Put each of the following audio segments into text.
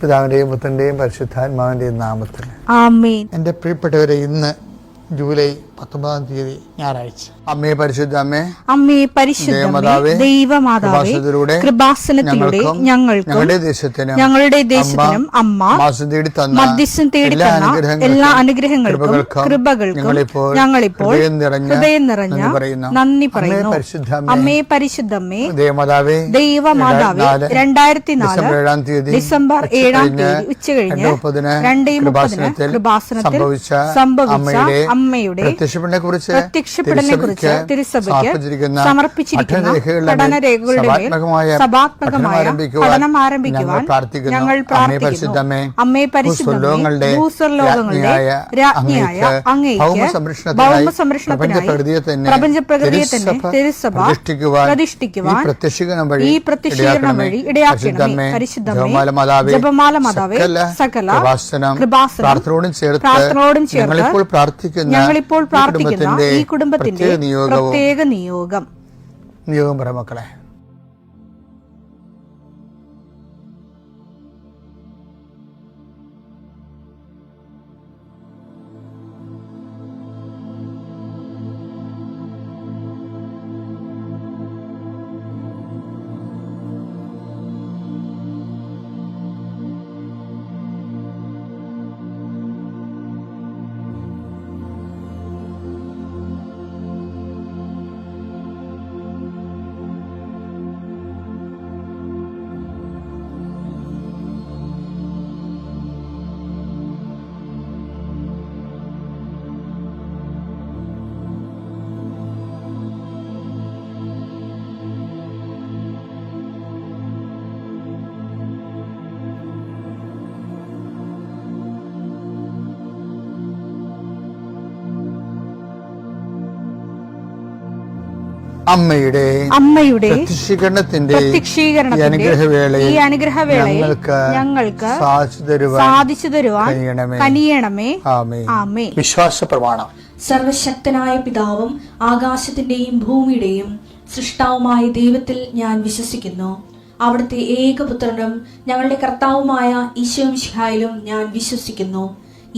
പിതാവിന്റെയും പുത്രന്റെയും പരിശുദ്ധാത്മാവിന്റെയും നാമത്തിൽ ആമേൻ. എൻ്റെ പ്രിയപ്പെട്ടവരെ, ഇന്ന് ജൂലൈ 19 തീയതി ഞായറാഴ്ച. അമ്മേ പരിശുദ്ധ അമ്മേ, അമ്മേ പരിശുദ്ധമേ, ദൈവമാതാവേ, കൃപാസനത്തിലൂടെ ഞങ്ങൾക്കും ഞങ്ങളുടെ ദേശത്തിനും അമ്മ മധ്യസ്ഥം തേടി തന്ന എല്ലാ അനുഗ്രഹങ്ങൾക്കും കൃപകൾക്കും ഞങ്ങളിപ്പോൾ ഹൃദയം നിറഞ്ഞ നന്ദി പറയുന്നു. അമ്മേ പരിശുദ്ധമേ, ദൈവമാതാവേ, 2004 ഡിസംബർ 7 തീയതി ഉച്ചകഴിഞ്ഞ് 2:30 കൃപാസനത്തിൽ സംഭവിച്ച അമ്മയുടെ പ്രത്യക്ഷപ്പെടലിനെ കുറിച്ച് തിരുസഭയ്ക്ക് സമർപ്പിച്ചിരിക്കുന്ന പഠനരേഖകളുടെ മേൽ സഭാത്മകമായ പഠനം ആരംഭിക്കുവാൻ ഞങ്ങൾ പ്രാർത്ഥിക്കുന്നു. അമ്മേ പരിശുദ്ധമേ, ഭൂസ്വർലോകങ്ങളുടെ രാജ്ഞിയായ അങ്ങേയ്ക്ക് ഭൗമസംരക്ഷണത്തിനായി പ്രപഞ്ചപ്രകൃതിയെ തന്നെ തിരുസഭ പ്രതിഷ്ഠിക്കുവാൻ ഈ പ്രത്യക്ഷീകരണം വഴി ഇടയാക്കണമേ. പരിശുദ്ധമേ, ജപമാല മാതാവേ, സകല കൃപാസനം പ്രാർത്ഥനയോടും ചേർത്ത് ഞങ്ങളിപ്പോൾ പ്രാർത്ഥിക്കുന്ന ഈ കുടുംബത്തിന്റെ പ്രത്യേക നിയോഗം പറ മക്കളെ. അമ്മയുടെ പ്രത്യക്ഷീകരണത്തിന്റെ ഈ അനുഗ്രഹവേളയിൽ ഞങ്ങൾക്ക് സാധിച്ചു തരുവാൻ കനിയണമേ. ആമേൻ. വിശ്വാസ പ്രമാണം. സർവശക്തനായ പിതാവും ആകാശത്തിന്റെയും ഭൂമിയുടെയും സൃഷ്ടാവുമായ ദൈവത്തിൽ ഞാൻ വിശ്വസിക്കുന്നു. അവിടുത്തെ ഏകപുത്രനും ഞങ്ങളുടെ കർത്താവുമായ ഈശോമിശിഹായിലും ഞാൻ വിശ്വസിക്കുന്നു.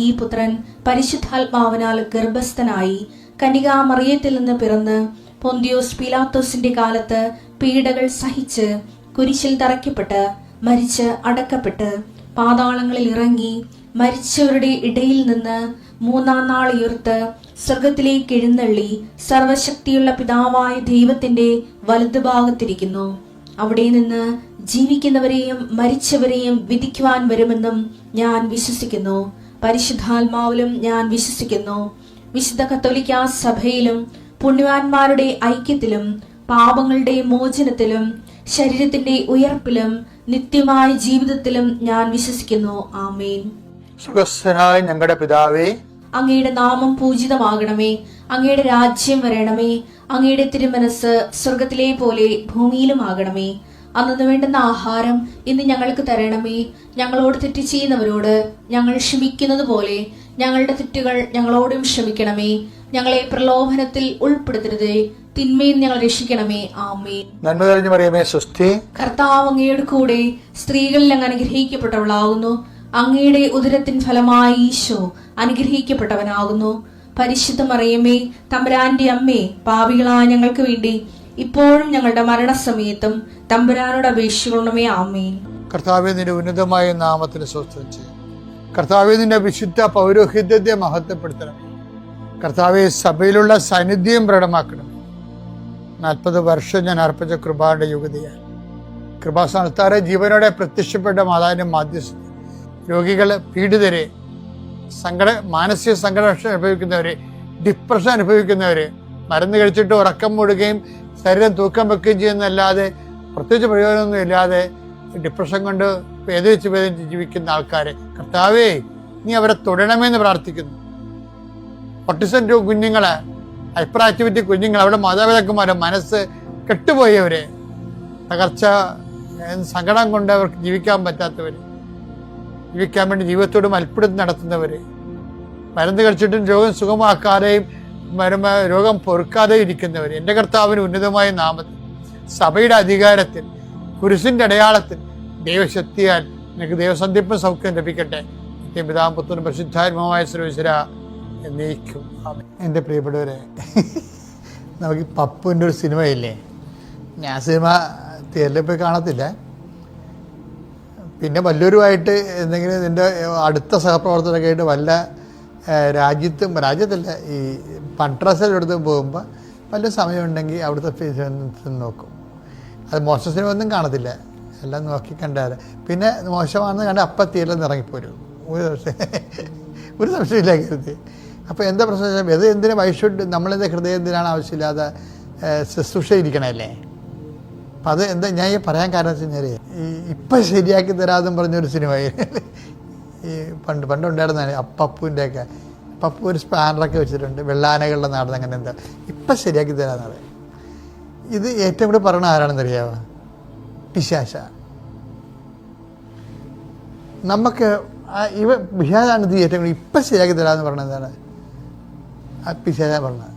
ഈ പുത്രൻ പരിശുദ്ധാത്മാവിനാൽ ഗർഭസ്ഥനായി കന്യകാമറിയത്തിൽ നിന്ന് പിറന്ന് പൊന്തിയോസ് പീലാത്തോസിന്റെ കാലത്ത് പീഡകൾ സഹിച്ച് കുരിശിൽ തറയ്ക്കപ്പെട്ട് മരിച്ച് അടക്കപ്പെട്ട് പാതാളങ്ങളിൽ ഇറങ്ങി മരിച്ചവരുടെ ഇടയിൽ നിന്ന് 3-ാം നാൾ ഉയർത്ത് സ്വർഗത്തിലേക്ക് എഴുന്നള്ളി സർവശക്തിയുള്ള പിതാവായ ദൈവത്തിന്റെ വലതുഭാഗത്തിരിക്കുന്നു. അവിടെ നിന്ന് ജീവിക്കുന്നവരെയും മരിച്ചവരെയും വിധിക്കുവാൻ വരുമെന്നും ഞാൻ വിശ്വസിക്കുന്നു. പരിശുദ്ധാത്മാവിലും ഞാൻ വിശ്വസിക്കുന്നു. വിശുദ്ധ കത്തോലിക്കാ സഭയിലും പുണ്യവാന്മാരുടെ ഐക്യത്തിലും പാപങ്ങളുടെ മോചനത്തിലും ശരീരത്തിന്റെ ഉയർപ്പിലും നിത്യമായ ജീവിതത്തിലും ഞാൻ വിശ്വസിക്കുന്നു. ആമേൻ. സുഖസ്ഥനായ ഞങ്ങളുടെ പിതാവേ, അങ്ങയുടെ നാമം പൂജിതമാകണമേ. അങ്ങയുടെ രാജ്യം വരണമേ. അങ്ങയുടെ തിരുമനസ് സ്വർഗത്തിലെ പോലെ ഭൂമിയിലുമാകണമേ. അന്നു വേണ്ടുന്ന ആഹാരം ഇന്ന് ഞങ്ങൾക്ക് തരണമേ. ഞങ്ങളോട് തെറ്റ് ചെയ്യുന്നവരോട് ഞങ്ങൾ ക്ഷമിക്കുന്നത് പോലെ ഞങ്ങളുടെ തെറ്റുകൾ ഞങ്ങളോടും ക്ഷമിക്കണമേ. ഞങ്ങളെ പ്രലോഭനത്തിൽ ഉൾപ്പെടുത്തരുതേ, തിന്മയിൽ ഞങ്ങൾ രക്ഷിക്കണമേ. ആമേൻ. നന്മ നിറഞ്ഞ മറിയമേ, സ്വസ്തി. കർത്താവ് അങ്ങയുടെ കൂടെ സ്ത്രീകളിൽ അങ്ങ് അനുഗ്രഹിക്കപ്പെട്ടവളാകുന്നു. അങ്ങയുടെ ഉദരത്തിൻ ഫലമായി ഈശോ അനുഗ്രഹിക്കപ്പെട്ടവനാകുന്നു. പരിശുദ്ധ മറിയമേ, തമ്പുരാന്റെ അമ്മേ, പാപികളായ ഞങ്ങൾക്ക് വേണ്ടി ഇപ്പോഴും ഞങ്ങളുടെ മരണസമയത്തും തമ്പുരാനോട് അപേക്ഷിക്കണമേ. ആമേൻ. കർത്താവേ, നിന്റെ ഉന്നതമായ നാമത്തിന് സ്വസ്ഥം ചെയ്യും. കർത്താവേ, നിന്റെ വിശുദ്ധ പൗരോഹിത്യത്തെ മഹത്വപ്പെടുത്തണം. കർത്താവെ, സഭയിലുള്ള സാന്നിധ്യം പ്രകടമാക്കണം. 40 വർഷം ഞാൻ അർപ്പിച്ച കൃപാന്റെ യുഗതിയാണ്. കൃപാസ്ഥാനത്താറെ ജീവനോടെ പ്രത്യക്ഷപ്പെട്ട മാതാവിന്റെ മാധ്യസ്ഥ രോഗികള്, പീഡിതരെ, മാനസിക സംഘർഷം അനുഭവിക്കുന്നവര്, ഡിപ്രഷൻ അനുഭവിക്കുന്നവര്, മരുന്ന് കഴിച്ചിട്ട് ഉറക്കം മൂടുകയും ശരീരം തൂക്കം വെക്കുകയും ചെയ്യുന്നതല്ലാതെ പ്രത്യേകിച്ച് പ്രയോജനമൊന്നും ഇല്ലാതെ ഡിപ്രഷൻ കൊണ്ട് വേദനിച്ച് ജീവിക്കുന്ന ആൾക്കാരെ കർത്താവേ, നീ അവരെ തൊടണമെന്ന് പ്രാർത്ഥിക്കുന്നു. ഓട്ടിസം കുഞ്ഞുങ്ങളെ, ഹൈപ്പർ ആക്ടിവിറ്റി കുഞ്ഞുങ്ങൾ, അവിടെ മാതാപിതാക്കന്മാരെ മനസ്സ് കെട്ടുപോയവര്, തകർച്ച, സങ്കടം കൊണ്ട് അവർക്ക് ജീവിക്കാൻ പറ്റാത്തവര്, ജീവിക്കാൻ വേണ്ടി ജീവിതത്തോട് മൽപ്പിടുത്തം നടത്തുന്നവര്, മരുന്ന് കഴിച്ചിട്ടും രോഗം സുഖമാക്കാതെയും രോഗം പൊറുക്കാതെയും ഇരിക്കുന്നവര്, എൻ്റെ കർത്താവിന് ഉന്നതമായ നാമത്തിൽ, സഭയുടെ അധികാരത്തിൽ, കുരിശിന്റെ അടയാളത്തിൽ, ദൈവശക്തിയാൽ നിനക്ക് ദൈവസന്ധിപ്പും സൗഖ്യം ലഭിക്കട്ടെ. പിതാവും പുത്രനും പരിശുദ്ധാത്മാവുമായ സർവ്വേശ്വര എന്നേക്കും ആമേൻ. എൻ്റെ പ്രിയപ്പെട്ടവരെ, നമുക്ക് പപ്പുവിൻ്റെ ഒരു സിനിമയില്ലേ, ഞാൻ സിനിമ തിയേറ്ററിൽ പോയി കാണത്തില്ല. പിന്നെ വല്ലവരുമായിട്ട് എന്തെങ്കിലും ഇതിൻ്റെ അടുത്ത സഹപ്രവർത്തകരൊക്കെ ആയിട്ട് വല്ല രാജ്യത്തല്ല ഈ പൺട്രസിലെടുത്ത് പോകുമ്പോൾ വല്ല സമയമുണ്ടെങ്കിൽ അവിടുത്തെ നോക്കും. അത് മോശം സിനിമ ഒന്നും കാണത്തില്ല, എല്ലാം നോക്കി കണ്ടാൽ. പിന്നെ മോശമാണെന്ന് കണ്ട് അപ്പം തിയേറ്ററിൽ നിന്ന് ഇറങ്ങിപ്പോരും, ഒരു സംശയമില്ല കരുതി. അപ്പോൾ എന്താ പ്രശ്നം വെച്ചാൽ ഇത് എന്തിനാ വൈഷുഡ് നമ്മളെന്താ ഹൃദയം എന്തിനാണ് ആവശ്യമില്ലാതെ ശുശ്രൂഷയിരിക്കണമല്ലേ. അപ്പം അത് എന്താ ഞാൻ ഈ പറയാൻ കാരണം വെച്ച് കഴിഞ്ഞാൽ ഈ ഇപ്പം ശരിയാക്കി തരാമെന്നും പറഞ്ഞൊരു സിനിമ ഈ പണ്ടുണ്ടായിരുന്ന പപ്പുവിൻ്റെയൊക്കെ, പപ്പു ഒരു സ്പാനറൊക്കെ വെച്ചിട്ടുണ്ട്, വെള്ളാനകളുടെ നാട് അങ്ങനെ എന്താ ഇപ്പം ശരിയാക്കി തരാമെന്നാണ്. ഇത് ഏറ്റവും കൂടെ പറയണ ആരാണെന്ന് അറിയാമോ? പിശാച. നമുക്ക് പിശാചാണ് ഇത് ഏറ്റവും കൂടി ഇപ്പം ശരിയാക്കി തരാമെന്ന് പറഞ്ഞത്. എന്താണ് ആ പിശാച പറഞ്ഞത്?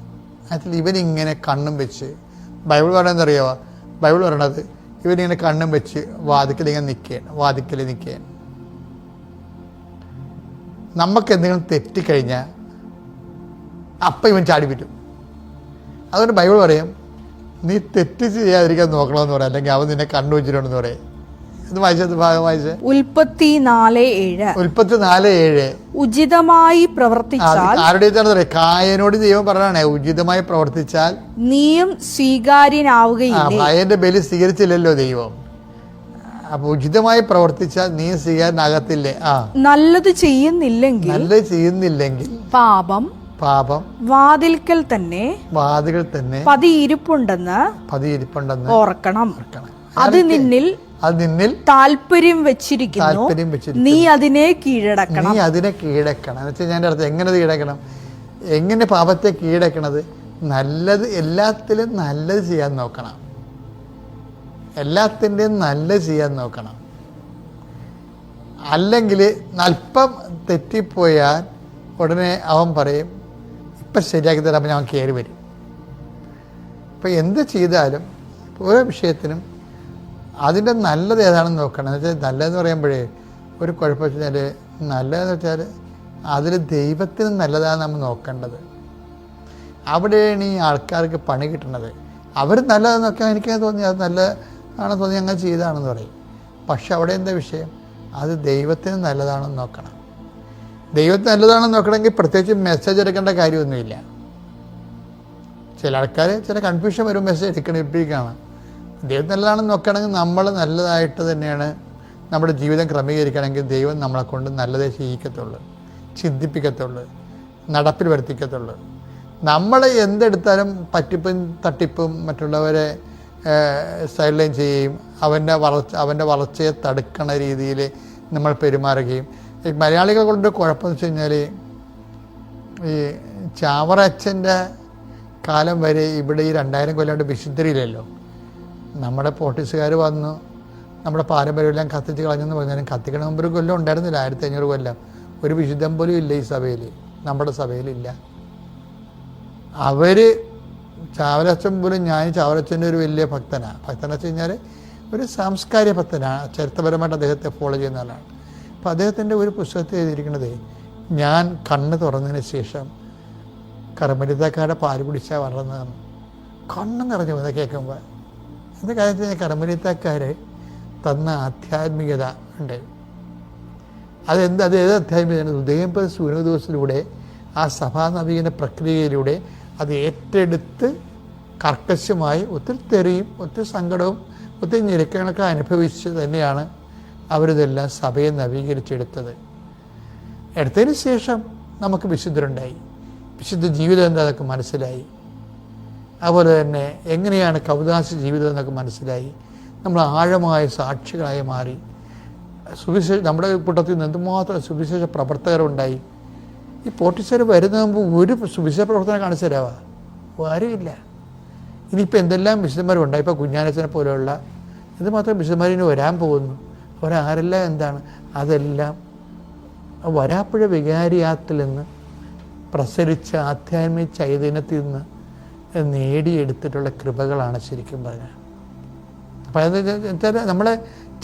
ആക്ച്വലി ഇവനിങ്ങനെ കണ്ണും വെച്ച്, ബൈബിൾ പറയുന്നതറിയാമോ? ബൈബിൾ പറയണത് ഇവനിങ്ങനെ കണ്ണും വെച്ച് വാതിക്കലിങ്ങനെ നിൽക്കുകയാണ്. നമുക്ക് എന്തെങ്കിലും തെറ്റിക്കഴിഞ്ഞാൽ അപ്പം ഇവൻ ചാടി പറ്റും. അതുകൊണ്ട് ബൈബിൾ പറയും നീ തെറ്റ് ചെയ്യാതിരിക്കാൻ നോക്കണമെന്ന് പറയാം, അല്ലെങ്കിൽ അവൻ നിന്നെ കണ്ണു വെച്ചിട്ടുണ്ടെന്ന് പറയും. ഇത് വായിച്ചത് ഭാഗം വായിച്ചേ. ഉൽപ്പത്തി 4:7 ഉചിതമായി പ്രവർത്തിച്ചാൽ, ആരുടെ പറയാം? കായനോട് ദൈവം പറഞ്ഞാണ് ഉചിതമായി പ്രവർത്തിച്ചാൽ നീയും സ്വീകാര്യനാവുകയില്ല. കായന്റെ ബലി സ്വീകരിച്ചില്ലല്ലോ ദൈവം. അപ്പൊ ഉചിതമായി പ്രവർത്തിച്ചാൽ നീ സ്വീകാരനാകത്തില്ലേ? നല്ലത് ചെയ്യുന്നില്ലെങ്കിൽ പാപം വാതിൽക്കൽ തന്നെ പതിയിരിപ്പുണ്ടെന്ന് ഓർക്കണം. അത് നിന്നിൽ താല്പര്യം വെച്ചിരിക്കുന്നു, നീ അതിനെ കീഴടക്കണം. എന്നുവെച്ചാൽ ഞാൻ അർത്ഥം എങ്ങനെ കീഴടക്കണം? എങ്ങനെ പാപത്തെ കീഴടക്കണത്? നല്ലത് എല്ലാത്തിലും നല്ലത് ചെയ്യാൻ നോക്കണം. എല്ലാത്തിൻ്റെയും നല്ലത് ചെയ്യാൻ നോക്കണം. അല്ലെങ്കിൽ അല്പം തെറ്റിപ്പോയാൽ ഉടനെ അവൻ പറയും ഇപ്പം ശരിയാക്കി തരാൻ അവൻ കയറി വരും. ഇപ്പം എന്ത് ചെയ്താലും ഓരോ വിഷയത്തിനും അതിൻ്റെ നല്ലത് ഏതാണെന്ന് നോക്കണം. എന്ന് വെച്ചാൽ നല്ലതെന്ന് പറയുമ്പോഴേ ഒരു കുഴപ്പം വെച്ചാൽ നല്ലതെന്ന് വെച്ചാൽ അതിൽ ദൈവത്തിന് നല്ലതാണ് നമ്മൾ നോക്കേണ്ടത്. അവിടെയാണ് ഈ ആൾക്കാർക്ക് പണി കിട്ടുന്നത്. അവർ നല്ലതെന്ന് നോക്കാൻ എനിക്ക് തോന്നി അത് നല്ലതാണെന്ന് തോന്നി അങ്ങനെ ചെയ്തതാണെന്ന് പറയും. പക്ഷെ അവിടെ എന്താ വിഷയം? അത് ദൈവത്തിന് നല്ലതാണെന്ന് നോക്കണം. ദൈവത്തിന് നല്ലതാണെന്ന് നോക്കണമെങ്കിൽ പ്രത്യേകിച്ച് മെസ്സേജ് എടുക്കേണ്ട കാര്യമൊന്നുമില്ല. ചില ആൾക്കാർ ചില കൺഫ്യൂഷൻ വരും, മെസ്സേജ് എടുക്കണിപ്പിക്കുകയാണ്. ദൈവം നല്ലതാണെന്ന് നോക്കുകയാണെങ്കിൽ നമ്മൾ നല്ലതായിട്ട് തന്നെയാണ് നമ്മുടെ ജീവിതം ക്രമീകരിക്കണമെങ്കിൽ ദൈവം നമ്മളെ കൊണ്ട് നല്ലതേ ചെയ്യിക്കത്തുള്ളൂ, ചിന്തിപ്പിക്കത്തുള്ളൂ, നടപ്പിൽ വരുത്തിക്കത്തുള്ളൂ. നമ്മൾ എന്തെടുത്താലും പറ്റിപ്പും തട്ടിപ്പും മറ്റുള്ളവരെ സൈഡ് ലൈൻ ചെയ്യുകയും അവൻ്റെ വളർച്ചയെ തടുക്കണ രീതിയിൽ നമ്മൾ പെരുമാറുകയും. ഈ മലയാളികൾ കൊണ്ട് കുഴപ്പമെന്ന് വെച്ച് കഴിഞ്ഞാൽ ഈ ചാവറച്ചൻ്റെ കാലം വരെ ഇവിടെ ഈ 2000 കൊല്ലം വിശുദ്ധരില്ലല്ലോ. നമ്മുടെ പോർട്ടുഗീസുകാർ വന്നു നമ്മുടെ പാരമ്പര്യമെല്ലാം കത്തിച്ച് കളഞ്ഞെന്ന് പറഞ്ഞാലും കത്തിക്കണ മുമ്പ് ഒരു കൊല്ലം ഉണ്ടായിരുന്നില്ല, 1500 കൊല്ലം. ഒരു വിശുദ്ധം പോലും ഇല്ല ഈ സഭയിൽ, നമ്മുടെ സഭയിലില്ല. അവർ ചാവറച്ചൻ പോലും, ഞാൻ ചാവറച്ചൻ്റെ ഒരു വലിയ ഭക്തനാണ്. ഭക്തനെന്ന് വെച്ച് കഴിഞ്ഞാൽ ഒരു സാംസ്കാരിക ഭക്തനാണ്, ചരിത്രപരമായിട്ട് അദ്ദേഹത്തെ ഫോളോ ചെയ്യുന്ന ആളാണ്. അപ്പോൾ അദ്ദേഹത്തിൻ്റെ ഒരു പുസ്തകത്തിൽ എഴുതിയിരിക്കുന്നത്, ഞാൻ കണ്ണ് തുറന്നതിന് ശേഷം കർമ്മലിത്തക്കാരുടെ പാല് കുടിച്ചാൽ വളർന്നതാണ്. കണ്ണ് നിറഞ്ഞു പോകുന്നത് കേൾക്കുമ്പോൾ. എന്താ കാര്യം വെച്ച് കഴിഞ്ഞാൽ കർമ്മലിത്തക്കാർ തന്ന ആധ്യാത്മികത ഉണ്ട്. അത് ഏത് ആധ്യാത്മികതയാണ്? ഉദയംപ സൂര്യദിവസത്തിലൂടെ ആ സഭാ നവീകരണ പ്രക്രിയയിലൂടെ അത് ഏറ്റെടുത്ത് കർക്കശമായി ഒത്തിരി തെറിയും ഒത്തിരി സങ്കടവും ഒത്തിരി ഞെരുക്കങ്ങളൊക്കെ അനുഭവിച്ച് തന്നെയാണ് അവരിതെല്ലാം സഭയെ നവീകരിച്ചെടുത്തത്. എടുത്തതിന് ശേഷം നമുക്ക് വിശുദ്ധരുണ്ടായി, വിശുദ്ധ ജീവിതം എന്താണെന്നൊക്കെ മനസ്സിലായി. അതുപോലെ തന്നെ എങ്ങനെയാണ് കൗദാശ ജീവിതം എന്നൊക്കെ മനസ്സിലായി. നമ്മൾ ആഴമായ സാക്ഷികളായി മാറി. നമ്മുടെ കൂട്ടത്തിൽ നിന്ന് എന്തുമാത്രം സുവിശേഷ പ്രവർത്തകരുണ്ടായി. ഈ പോർട്ടുഗീസുകാർ വരുന്ന മുമ്പ് ഒരു സുവിശേഷ പ്രവർത്തനം കാണിച്ചു തരാവാ ആരുമില്ല. ഇനിയിപ്പോൾ എന്തെല്ലാം വിശുദ്ധന്മാരുണ്ടായി. ഇപ്പോൾ കുഞ്ഞാനച്ചനെ പോലെയുള്ള എന്തുമാത്രം വിശുദ്ധന്മാരിന് വരാൻ പോകുന്നു. അവരാരെല്ലാം എന്താണ് അതെല്ലാം വരാപ്പുഴ വികാരിയാത്തിൽ നിന്ന് പ്രസരിച്ച ആധ്യാത്മിക ചൈതന്യത്തിൽ നിന്ന് നേടിയെടുത്തിട്ടുള്ള കൃപകളാണ് ശരിക്കും പറഞ്ഞാൽ. അപ്പം അത് നമ്മളെ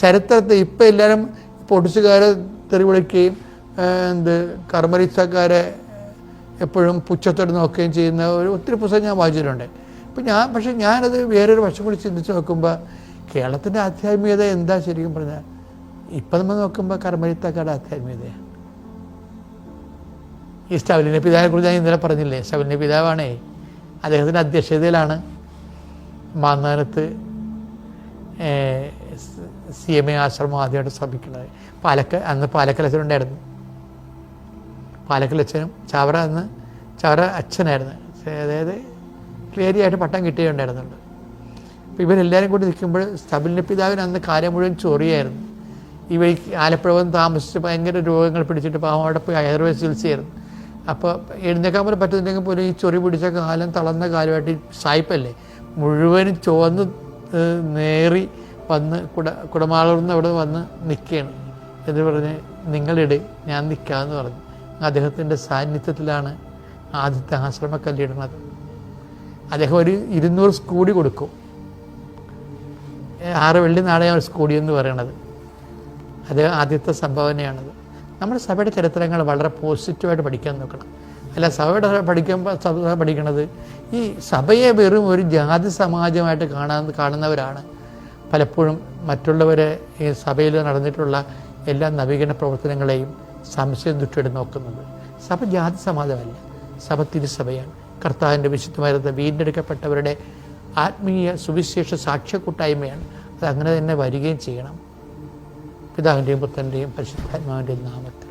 ചരിത്രത്തെ ഇപ്പം എല്ലാവരും പൊട്ടിച്ചുകാരെ തെറി വിളിക്കുകയും കർമ്മരീച്ചക്കാരെ എപ്പോഴും പുച്ഛത്തോടെ നോക്കുകയും ചെയ്യുന്ന ഒത്തിരി പുസ്തകം ഞാൻ വായിച്ചിട്ടുണ്ട്. പക്ഷേ ഞാനത് വേറൊരു വശം കൂടി ചിന്തിച്ച് നോക്കുമ്പോൾ കേരളത്തിൻ്റെ ആധ്യാത്മികത എന്താ ശരിക്കും പറഞ്ഞാൽ ഇപ്പം നമ്മൾ നോക്കുമ്പോൾ കർമ്മരീത്തക്കാരുടെ ആധ്യാത്മികതയാണ്. ഈ സ്റ്റവലിൻ്റെ പിതാവിനെ കുറിച്ച് ഞാൻ ഇന്നലെ പറഞ്ഞില്ലേ, സ്റ്റവലിൻ്റെ പിതാവാണേ, അദ്ദേഹത്തിൻ്റെ അധ്യക്ഷതയിലാണ് മാന്നാനത്ത് CMA ആശ്രമം ആദ്യമായിട്ട് സ്ഥാപിക്കുന്നത്. അന്ന് പാലക്കലച്ചനുണ്ടായിരുന്നു. പാലക്കലച്ചനും ചാവറ അച്ഛനായിരുന്നു, അതായത് ക്ലിയറിയായിട്ട് പട്ടം കിട്ടുകയുണ്ടായിരുന്നുണ്ട്. അപ്പോൾ ഇവരെല്ലാവരും കൂടി നിൽക്കുമ്പോൾ സ്റ്റബിലിൻ്റെ പിതാവിന് അന്ന് കാര്യം മുഴുവൻ ചൊറിയായിരുന്നു. ഇവ ആലപ്പുഴ വന്ന് താമസിച്ച് ഭയങ്കര രോഗങ്ങൾ പിടിച്ചിട്ട് പാവം അവിടെ പോയി ആയുർവേദ ചികിത്സയായിരുന്നു. അപ്പോൾ എഴുന്നേക്കാൻ പോലും പറ്റുന്നില്ലെങ്കിൽ പോലും ഈ ചൊറി പിടിച്ച കാലം തളർന്ന കാലമായിട്ട് ഈ സായിപ്പല്ലേ മുഴുവനും ചുവന്ന് നേറി വന്ന് കുടമാളൂർന്ന് അവിടെ വന്ന് നിൽക്കുകയാണ്. എന്ന് പറഞ്ഞ് നിങ്ങളിട് ഞാൻ നിൽക്കാമെന്ന് പറഞ്ഞു. അദ്ദേഹത്തിൻ്റെ സാന്നിധ്യത്തിലാണ് ആദ്യത്തെ ആശ്രമക്കല്ലിടുന്നത്. അദ്ദേഹം ഒരു 200 സ്കൂടി കൊടുക്കും. 6 വെള്ളി നാണയമാണ് സ്കൂടി എന്ന് പറയണത്. അത് ആദ്യത്തെ സംഭാവനയാണത്. നമ്മുടെ സഭയുടെ ചരിത്രങ്ങൾ വളരെ പോസിറ്റീവായിട്ട് പഠിക്കാൻ നോക്കണം. അല്ല, സഭയുടെ പഠിക്കണത് ഈ സഭയെ വെറും ഒരു ജാതി സമാജമായിട്ട് കാണുന്നവരാണ് പലപ്പോഴും മറ്റുള്ളവരെ ഈ സഭയിൽ നടന്നിട്ടുള്ള എല്ലാ നവീകരണ പ്രവർത്തനങ്ങളെയും സംശയം ദൃഷ്ടിയോടെ നോക്കുന്നത്. സഭ ജാതി സമാജമല്ല, സഭ തിരുസഭയാണ്. കർത്താവിൻ്റെ വിശുദ്ധമായിരുന്ന വീണ്ടെടുക്കപ്പെട്ടവരുടെ ആത്മീയ സുവിശേഷ സാക്ഷ്യക്കൂട്ടായ്മയാണ്. അത് അങ്ങനെ തന്നെ വരികയും ചെയ്യണം. പിതാവിൻ്റെയും പുത്രൻ്റെയും പരിശുദ്ധാത്മാവിൻ്റെയും നാമത്തിൽ.